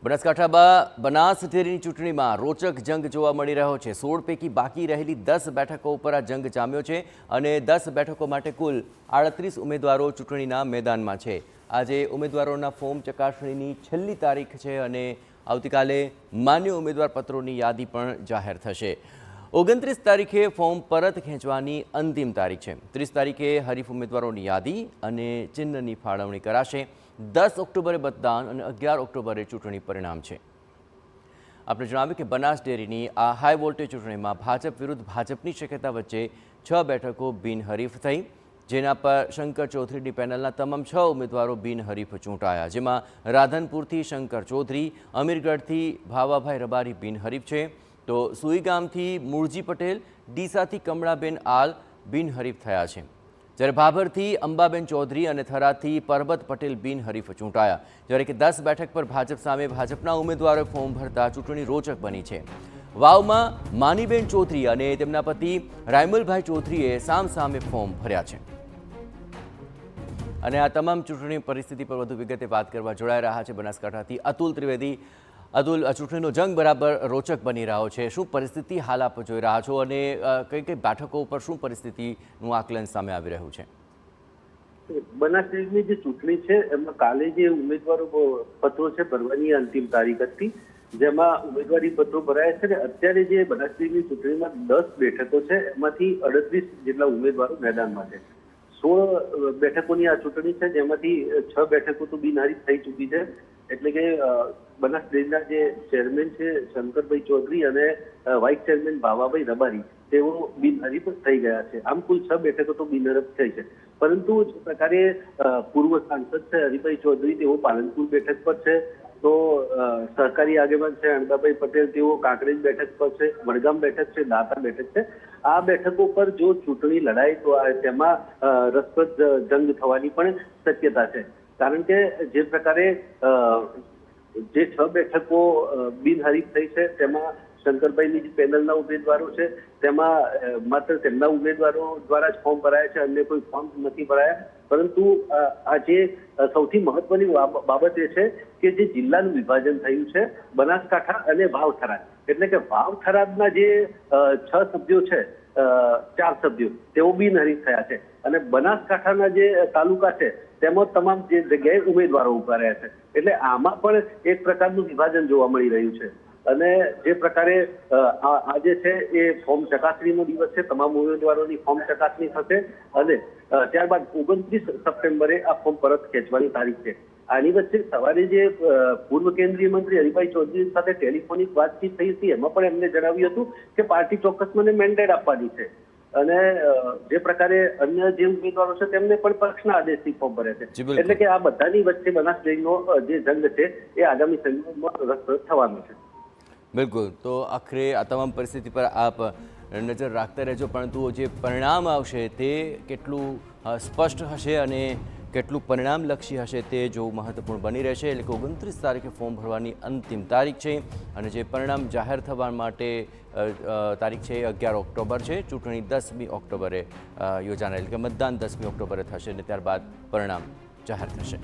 બનાસ ડેરીની ચૂંટણીમાં રોચક જંગ જોવા મળી રહ્યો છે। 16 પૈકી બાકી રહેલી 10 બેઠકો ઉપર આ જંગ જામ્યો છે અને 10 બેઠકો માટે કુલ 38 ઉમેદવારો ચૂંટણીના મેદાનમાં છે। આજે ઉમેદવારોના ફોર્મ ચકાસણીની છેલ્લી તારીખ છે અને આવતીકાલે માન્ય ઉમેદવાર પત્રોની યાદી પણ જાહેર થશે। 29 તારીખે ફોર્મ પરત ખેંચવાની અંતિમ તારીખ છે। 30 તારીખે હરીફ ઉમેદવારોની યાદી અને ચિહ્નની ફાળવણી કરાશે। 10 ઓક્ટોબરે મતદાન અને 11 ઓક્ટોબરે ચૂંટણી પરિણામ છે। આપણે જણાવ્યું કે બનાસ ડેરીની આ હાઈ વોલ્ટેજ ચૂંટણીમાં ભાજપ વિરુદ્ધ ભાજપની શક્યતા વચ્ચે 6 બેઠકો બિનહરીફ થઈ, જેના પર શંકર ચૌધરીની પેનલના તમામ 6 ઉમેદવારો બિનહરીફ ચૂંટાયા, જેમાં રાધનપુરથી શંકર ચૌધરી, અમીરગઢથી ભાવાભાઈ રબારી બિનહરીફ છે, તો સુઈગામથી મૂળજી પટેલ, ડીસાથી કમળાબેન આલ બિનહરીફ થયા છે, જ્યારે ભાભરથી અંબાબેન ચૌધરી અને થરાદથી પરબત પટેલ બિનહરીફ ચૂંટાયા। જ્યારે કે 10 બેઠક પર ભાજપ સામે ભાજપના ઉમેદવારોએ ફોર્મ ભરતા ચૂંટણી રોચક બની છે। વાવમાં માનીબેન ચૌધરી અને તેમના પતિ રાયમલભાઈ ચૌધરીએ સામસામે ફોર્મ ભર્યા છે। અને આ તમામ ચૂંટણી પરિસ્થિતિ પર વધુ વિગતે વાત કરવા જોડાઈ રહ્યા છે બનાસકાંઠાથી અતુલ ત્રિવેદી। અતુલ, ચૂંટણીનો જંગ બરાબર રોચક બની રહ્યો છે, શું પરિસ્થિતિ હાલ આપ જોઈ રહ્યા છો અને કઈ કઈ બેઠકો ઉપર શું પરિસ્થિતિનું આકલન સામે આવી રહ્યું છે? બનાસ ડેરીની જે ચૂંટણી છે એમાં કાલે જે ઉમેદવારો પત્રો છે ભરવાની અંતિમ તારીખ હતી, જેમાં ઉમેદવારી પત્રો ભરાયા છે। અત્યારે જે બનાસ ડેરીની ચૂંટણીમાં 10 બેઠકો છે, એમાંથી 38 જેટલા ઉમેદવારો મેદાનમાં છે। 16 બેઠકોની આ ચૂંટણી છે, જેમાંથી 6 બેઠકો તો બિનહરીફ થઈ ચૂકી છે। એટલે કે બનાસ ડેરીના જે ચેરમેન છે શંકરભાઈ ચૌધરી અને વાઇસ ચેરમેન ભાવાભાઈ રબારી, તેઓ બિનહરીફ થઈ ગયા છે। આમ કુલ 6 બેઠકો તો બિનહરીફ થઈ છે, પરંતુ જે પ્રકારે પૂર્વ સાંસદ છે હરિભાઈ ચૌધરી, તેઓ પાલનપુર બેઠક પર છે, તો સહકારી આગેવાન છે અણદાભાઈ પટેલ, તેઓ કાંકરેજ બેઠક પર છે, વડગામ બેઠક છે, દાતા બેઠક છે। આ બેઠકો પર જો ચૂંટણી લડાય તો તેમાં રસપ્રદ જંગ થવાની પણ શક્યતા છે, કારણ કે જે પ્રકારે જે 6 બેઠકો બિનહરીફ થઈ છે તેમાં શંકરભાઈની જે પેનલના ઉમેદવારો છે તેમાં માત્ર તેમના ઉમેદવારો દ્વારા જ ફોર્મ ભરાયા છે, અન્ય કોઈ ફોર્મ નથી ભરાયા। પરંતુ આજે સૌથી મહત્વની બાબત એ છે કે જે જિલ્લાનું વિભાજન થયું છે બનાસકાંઠા અને વાવ થરાદ, એટલે કે વાવ થરાદના જે 6 સભ્યો છે, 4 સભ્યો તેઓ બિનહરીફ થયા છે, અને બનાસકાંઠાના જે તાલુકા છે તેમાં તમામ જે જગ્યાએ ઉમેદવારો ઉભા રહ્યા છે। એટલે આમાં પણ એક પ્રકારનું વિભાજન જોવા મળી રહ્યું છે। અને જે પ્રકારે આજે છે એ ફોર્મ ચકાસણીનો દિવસ છે, તમામ ઉમેદવારોની ફોર્મ ચકાસણી થશે અને ત્યારબાદ 29 સપ્ટેમ્બરે આ ફોર્મ પરત ખેંચવાની તારીખ છે। આની વચ્ચે સવારે જે પૂર્વ કેન્દ્રીય મંત્રી હરિભાઈ ચૌધરી સાથે ટેલિફોનિક વાતચીત થઈ હતી, એમાં પણ એમને જણાવ્યું હતું કે પાર્ટી ચોક્કસ મને મેન્ડેટ આપવાની છે, અને જે પ્રકારે અન્ય જે ઉમેદવારો છે તેમને પણ પક્ષના આદેશથી ફોર્મ ભરે છે। એટલે કે આ બધાની વચ્ચે બનાસ ડેરીનો જે જંગ છે એ આગામી સમયમાં રસપ્રદ થવાનો છે। બિલકુલ, તો આખરે આ તમામ પરિસ્થિતિ પર આપ નજર રાખતા રહેજો, પરંતુ જે પરિણામ આવશે તે કેટલું સ્પષ્ટ હશે અને કેટલું પરિણામલક્ષી હશે તે જોવું મહત્વપૂર્ણ બની રહેશે। એટલે કે 29 તારીખે ફોર્મ ભરવાની અંતિમ તારીખ છે અને જે પરિણામ જાહેર થવા માટે તારીખ છે 11 ઓક્ટોબર છે। ચૂંટણી 10મી ઓક્ટોબરે યોજાનાર, એટલે કે મતદાન 10મી ઓક્ટોબરે થશે અને ત્યારબાદ પરિણામ જાહેર થશે।